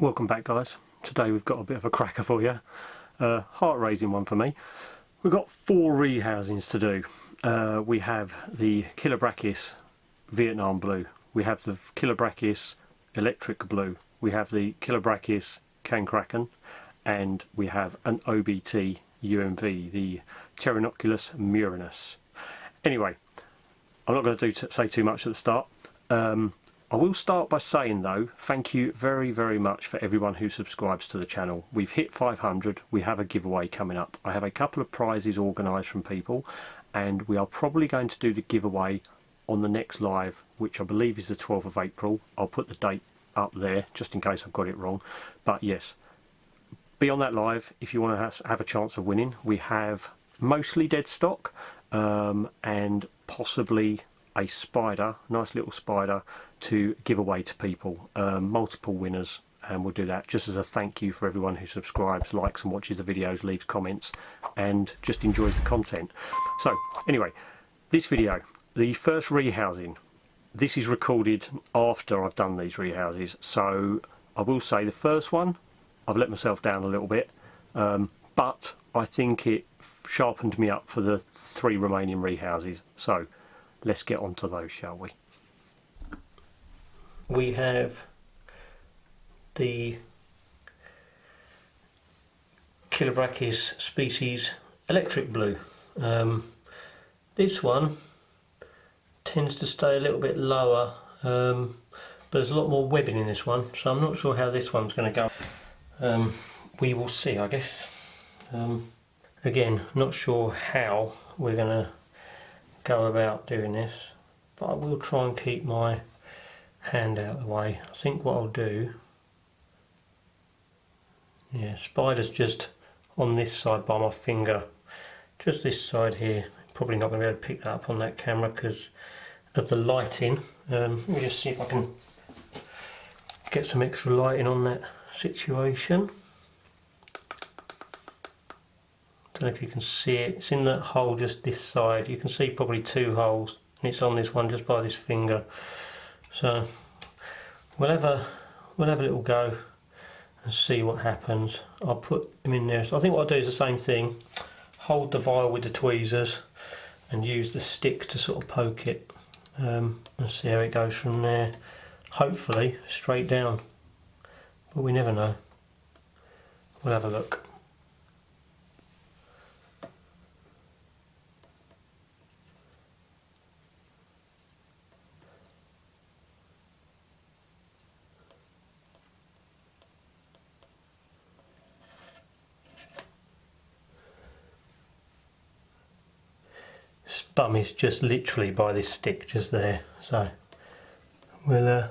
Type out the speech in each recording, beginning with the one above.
Welcome back, guys. Today we've got a bit of a cracker for you. Heart-raising one for me. We've got 4 rehousings to do. We have the Killerbreakis Vietnam Blue. We have the Killerbreakis Electric Blue. We have the Chilobrachys Kraken. And we have an O.B.T UMV, the Tarantula.Rookie. Anyway, I'm not going to say too much at the start. I will start by saying though, thank you very much for everyone who subscribes to the channel. We've hit 500, we have a giveaway coming up. I have a couple of prizes organised from people, and we are probably going to do the giveaway on the next live, which I believe is the 12th of April. I'll put the date up there just in case I've got it wrong. But yes, be on that live if you want to have a chance of winning. We have mostly dead stock and possibly a spider, nice little spider, to give away to people, multiple winners, and we'll do that just as a thank you for everyone who subscribes, likes and watches the videos, leaves comments and just enjoys the content. So anyway, this video, the first rehousing, this is recorded after I've done these rehouses, so I will say the first one I've let myself down a little bit, but I think it sharpened me up for the 3 remaining rehouses. So let's get on to those, shall we? We have the Killerbreakis species Electric Blue. This one tends to stay a little bit lower, but there's a lot more webbing in this one, so I'm not sure how this one's going to go. We will see, I guess. Again, not sure how we're going to go about doing this, but I will try and keep my hand out of the way. I think what I'll do, yeah, spider's just on this side by my finger, just this side here. Probably not going to be able to pick that up on that camera because of the lighting. Let me just see if I can get some extra lighting on that situation. Don't know if you can see it. It's in that hole just this side. You can see probably 2 holes, and it's on this one just by this finger. So we'll have a little go and see what happens. I'll put him in there. So I think what I'll do is the same thing. Hold the vial with the tweezers and use the stick to sort of poke it. And see how it goes from there. Hopefully straight down, but we never know. We'll have a look. Bum is just literally by this stick just there, so we'll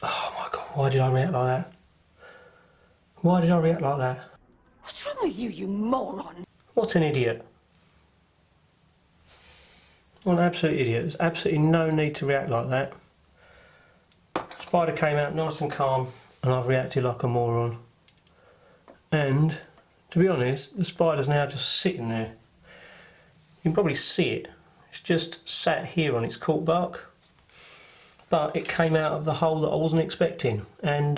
oh my god, why did I react like that? Why did I react like that? What's wrong with you, you moron? What an idiot. What an absolute idiot. There's absolutely no need to react like that. Spider came out nice and calm and I've reacted like a moron. And to be honest, the spider's now just sitting there. You can probably see it. It's just sat here on its cork bark. But it came out of the hole that I wasn't expecting. And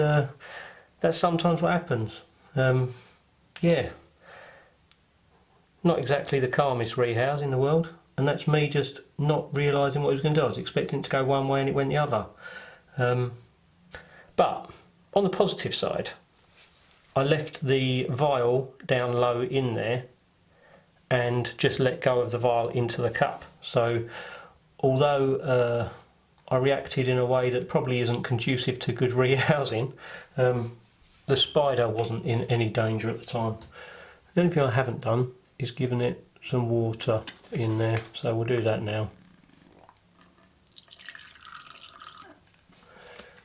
that's sometimes what happens. Yeah. Not exactly the calmest rehouse in the world. And that's me just not realising what he was going to do. I was expecting it to go one way and it went the other. But on the positive side, I left the vial down low in there and just let go of the vial into the cup. So although I reacted in a way that probably isn't conducive to good rehousing, the spider wasn't in any danger at the time. The only thing I haven't done is given it some water in there, so we'll do that now.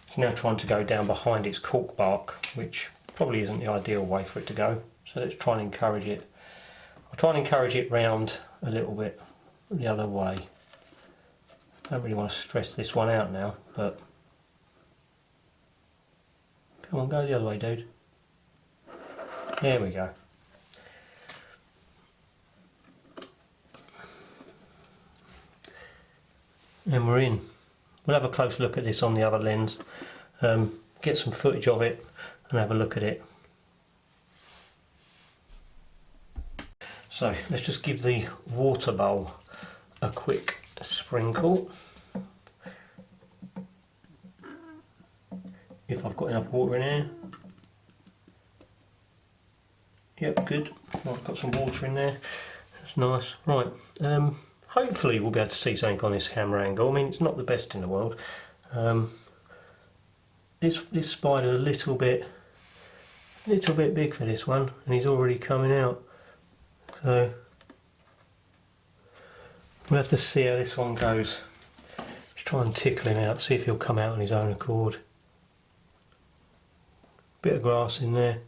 It's now trying to go down behind its cork bark, which probably isn't the ideal way for it to go, so let's try and encourage it. I'll try and encourage it round a little bit the other way. Don't really want to stress this one out now, but come on, go the other way, dude. There we go. And we're in. We'll have a close look at this on the other lens, get some footage of it and have a look at it. So let's just give the water bowl a quick sprinkle. If I've got enough water in here. Yep, good. I've got some water in there. That's nice. Right. Hopefully we'll be able to see something on this camera angle. I mean, it's not the best in the world. This spider's a little bit big for this one, and he's already coming out. So we'll have to see how this one goes. Let's try and tickle him out, see if he'll come out on his own accord. Bit of grass in there.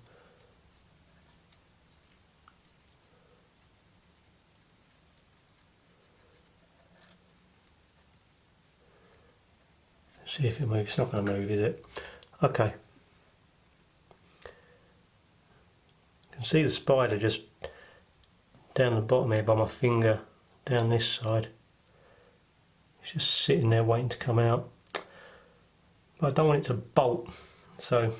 See if it moves. It's not going to move, is it? Okay. You can see the spider just down the bottom here by my finger, down this side. It's just sitting there waiting to come out. But I don't want it to bolt, so I'm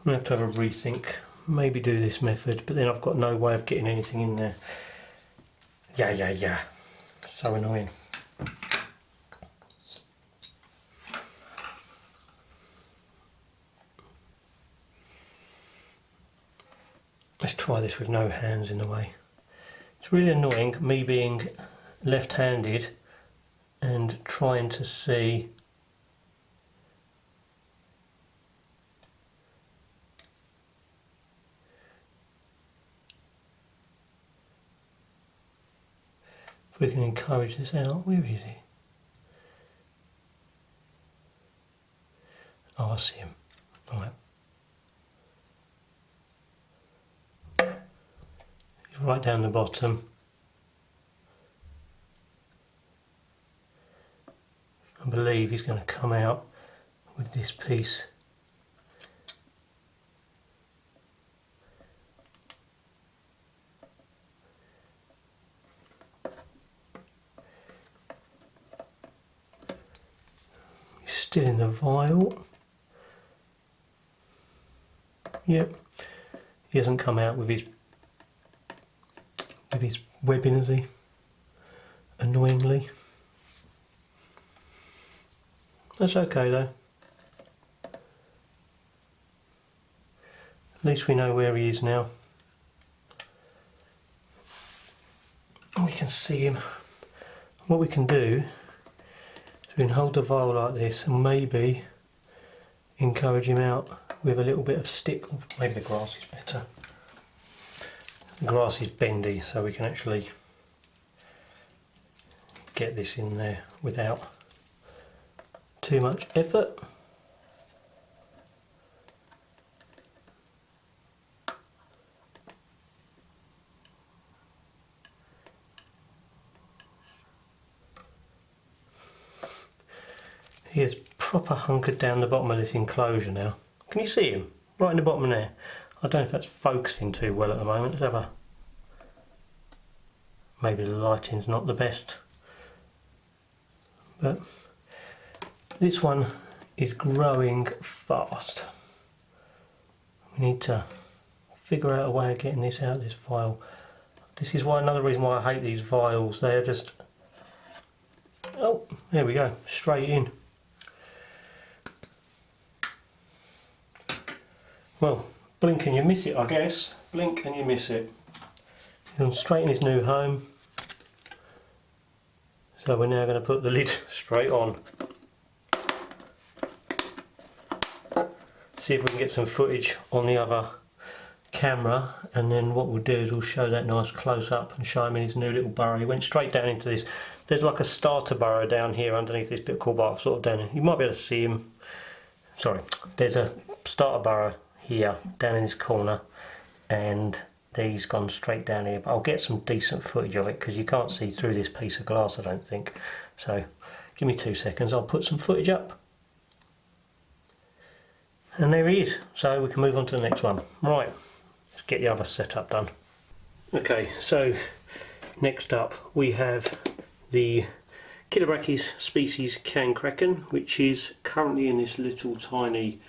going to have a rethink. Maybe do this method, but then I've got no way of getting anything in there. Yeah. So annoying. Let's try this with no hands in the way. It's really annoying, me being left-handed and trying to see if we can encourage this out. Where is he? Oh, I see him. Right. Right down the bottom. I believe he's going to come out with this piece. He's still in the vial. Yep, he hasn't come out with his webbing, has he? Annoyingly. That's okay though. At least we know where he is now. And we can see him. What we can do is we can hold the vial like this and maybe encourage him out with a little bit of stick. Maybe the grass is better. The grass is bendy, so we can actually get this in there without too much effort. He is proper hunkered down the bottom of this enclosure now. Can you see him? Right in the bottom there. I don't know if that's focusing too well at the moment. Let's have a... Maybe the lighting's not the best. But this one is growing fast. We need to figure out a way of getting this out of this vial. This is why another reason why I hate these vials. They are just... Oh, there we go. Straight in. Well, blink and you miss it, I guess. Blink and you miss it. He's straight in his new home. So we're now going to put the lid straight on. See if we can get some footage on the other camera, and then what we'll do is we'll show that nice close up and show him in his new little burrow. He went straight down into this. There's like a starter burrow down here underneath this bit of cool bark, sort of down here. You might be able to see him. Sorry, there's a starter burrow here down in this corner, and he's gone straight down here, but I'll get some decent footage of it because you can't see through this piece of glass, I don't think. So give me 2 seconds, I'll put some footage up. And there he is, so we can move on to the next one. Right, let's get the other setup done. Okay, so next up we have the Killerbreakis species Kraken, which is currently in this little tiny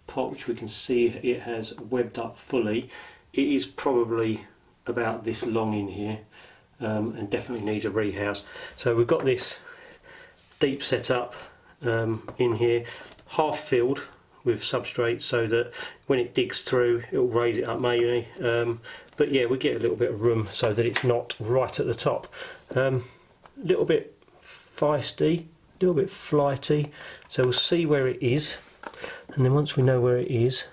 pot, which we can see it has webbed up fully. It is probably about this long in here, and definitely needs a rehouse. So we've got this deep setup in here, half filled with substrate, so that when it digs through it will raise it up maybe, but yeah, we get a little bit of room so that it's not right at the top. A little bit feisty, a little bit flighty, so we'll see where it is, and then once we know where it is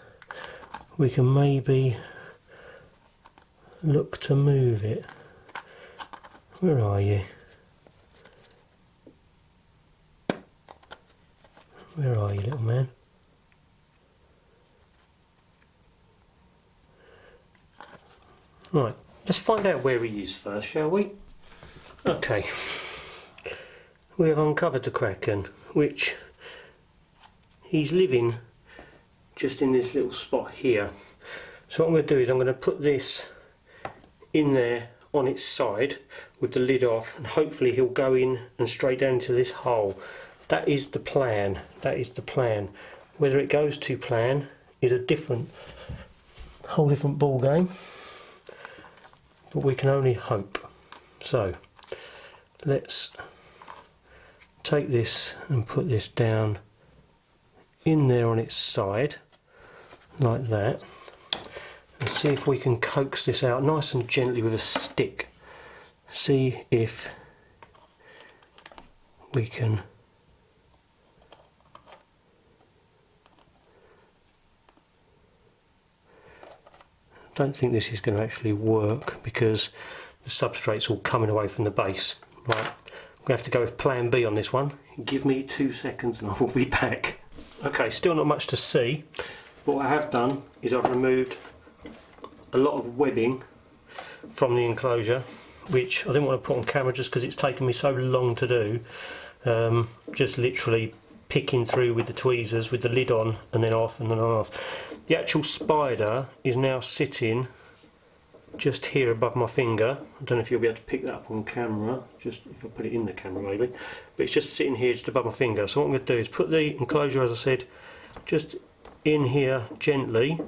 we can maybe look to move it. Where are you? Where are you, little man? Right, let's find out where he is first, shall we? Okay, we have uncovered the Kraken, which he's living just in this little spot here. So what I'm going to do is I'm going to put this in there on its side with the lid off, and hopefully he'll go in and straight down into this hole. That is the plan. That is the plan. Whether it goes to plan is a whole different ball game, but we can only hope. So let's take this and put this down in there on its side like that, and see if we can coax this out nice and gently with a stick. See if we can I don't think this is going to actually work because the substrate's all coming away from the base. Right, I'm going to have to go with plan B on this one. Give me 2 seconds and I will be back. Okay, still not much to see. But what I have done is I've removed a lot of webbing from the enclosure, which I didn't want to put on camera just because it's taken me so long to do. Just literally picking through with the tweezers with the lid on and then off and then off. The actual spider is now sitting just here above my finger. I don't know if you'll be able to pick that up on camera, just if I put it in the camera maybe, but it's just sitting here just above my finger. So what I'm going to do is put the enclosure, as I said, just in here gently,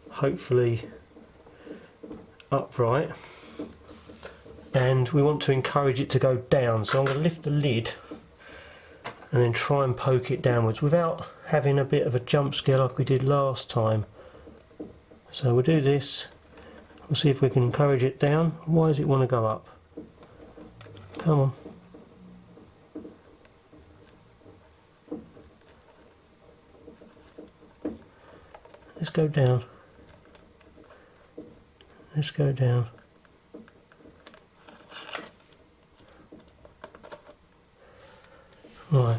hopefully upright, and we want to encourage it to go down, so I'm going to lift the lid and then try and poke it downwards without having a bit of a jump scare like we did last time. So we'll do this, we'll see if we can encourage it down. Why does it want to go up? Come on. Let's go down. Let's go down. Right.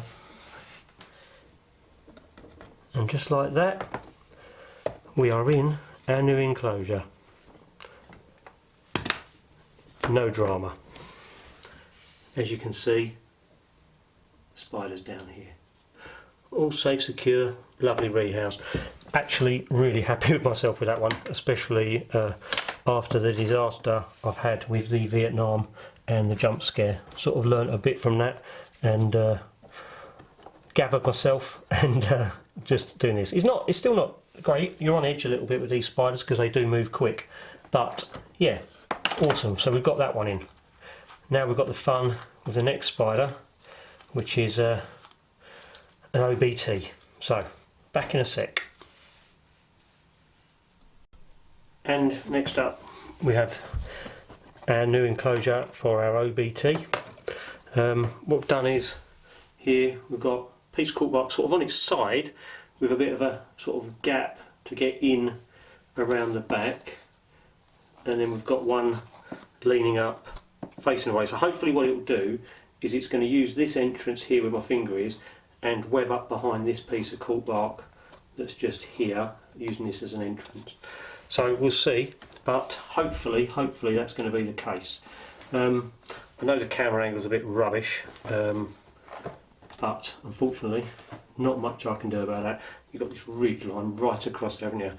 And just like that, we are in our new enclosure. No drama. As you can see, spiders down here. All safe, secure, lovely rehouse. Actually really happy with myself with that one, especially after the disaster I've had with the Vietnam and the jump scare. Sort of learnt a bit from that and gathered myself and just doing this. It's still not great. You're on edge a little bit with these spiders because they do move quick, but yeah, awesome. So we've got that one in. Now we've got the fun with the next spider, which is an O.B.T. So back in a sec. And next up we have our new enclosure for our O.B.T. What we've done is here we've got a piece of cork bark sort of on its side with a bit of a sort of gap to get in around the back, and then we've got one leaning up facing away. So hopefully what it will do is it's going to use this entrance here where my finger is and web up behind this piece of cork bark that's just here, using this as an entrance. So we'll see, but hopefully that's going to be the case. I know the camera angle's a bit rubbish, but unfortunately not much I can do about that. You've got this ridge line right across there, haven't you?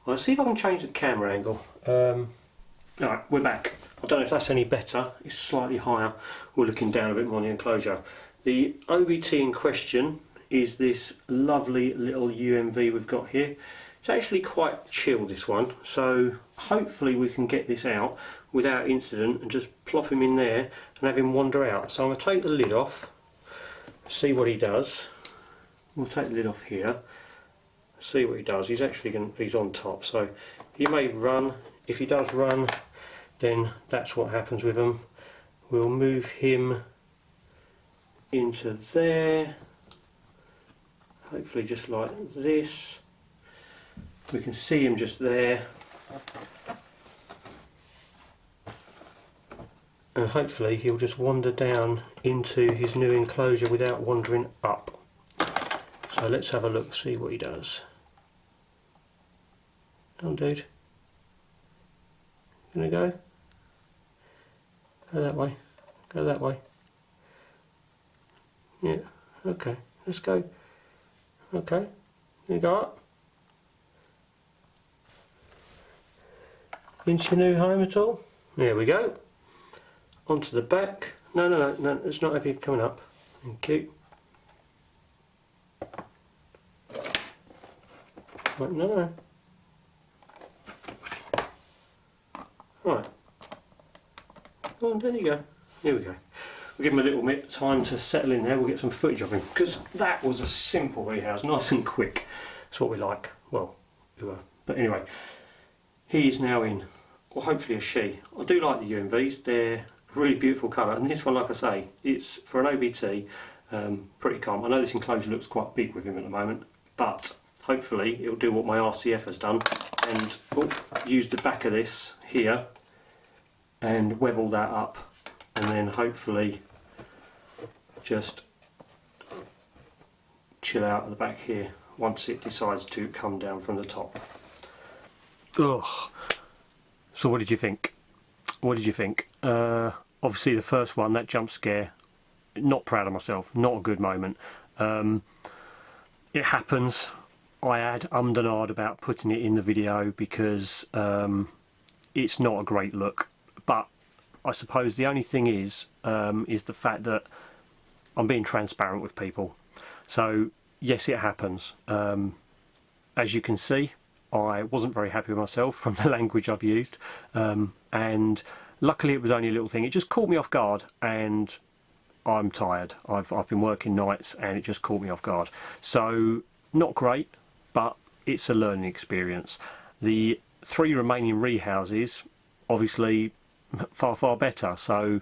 I'll see if I can change the camera angle. Alright, we're back. I don't know if that's any better. It's slightly higher. We're looking down a bit more on the enclosure. The O.B.T in question is this lovely little UMV we've got here. It's actually quite chill, this one, so hopefully we can get this out without incident and just plop him in there and have him wander out. So I'm going to take the lid off, see what he does. We'll take the lid off here, see what he does. He's actually he's on top, so he may run. If he does run, then that's what happens with him. We'll move him into there, hopefully just like this. We can see him just there, and hopefully he'll just wander down into his new enclosure without wandering up. So let's have a look, see what he does. Oh dude, gonna go? Go that way, go that way. Yeah, okay, let's go. Okay, you go up. Into your new home at all? There we go. Onto the back. No, it's not heavy coming up. Thank you. Right, no. Right. Oh, there you go. Here we go. We'll give him a little bit of time to settle in there. We'll get some footage of him, because that was a simple rehouse, nice and quick. That's what we like. Well, we were. But anyway, he is now in, or hopefully a she. I do like the UMVs. They're a really beautiful colour, and this one, like I say, it's for an O.B.T, pretty calm. I know this enclosure looks quite big with him at the moment, but hopefully it'll do what my RCF has done and use the back of this here and wevel that up, and then hopefully just chill out at the back here once it decides to come down from the top. Ugh. So what did you think? What did you think? Obviously the first one, that jump scare, not proud of myself, not a good moment. It happens. I had ummed and ahed about putting it in the video because it's not a great look, but I suppose the only thing is the fact that I'm being transparent with people. So yes, it happens. As you can see, I wasn't very happy with myself from the language I've used, and luckily it was only a little thing. It just caught me off guard, and I'm tired. I've been working nights and it just caught me off guard. So not great, but it's a learning experience. The 3 remaining rehouses, obviously far better. So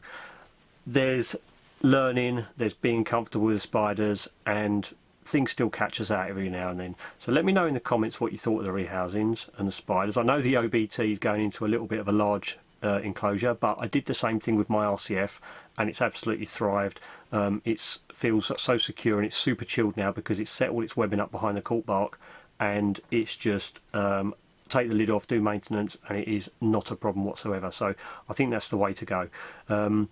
there's learning, there's being comfortable with the spiders, and things still catch us out every now and then. So let me know in the comments what you thought of the rehousings and the spiders. I know the O.B.T is going into a little bit of a large enclosure, but I did the same thing with my RCF and it's absolutely thrived. It feels so secure, and it's super chilled now because it's set all its webbing up behind the cork bark, and it's just take the lid off, do maintenance, and it is not a problem whatsoever. So I think that's the way to go.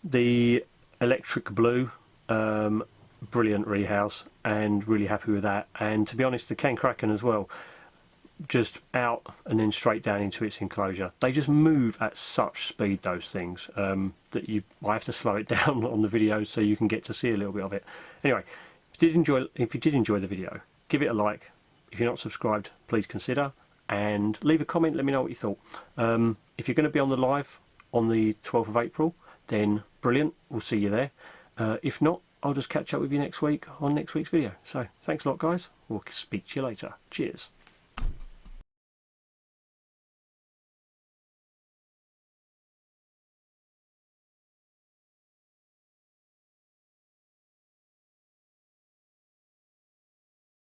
The electric blue, brilliant rehouse, and really happy with that. And to be honest, the Kraken as well, just out and then straight down into its enclosure. They just move at such speed, those things, that I have to slow it down on the video so you can get to see a little bit of it. Anyway, if you did enjoy the video, give it a like. If you're not subscribed, please consider, and leave a comment. Let me know what you thought. If you're going to be on the live on the 12th of April, then brilliant, we'll see you there. If not, I'll just catch up with you next week on next week's video. So thanks a lot, guys. We'll speak to you later. Cheers.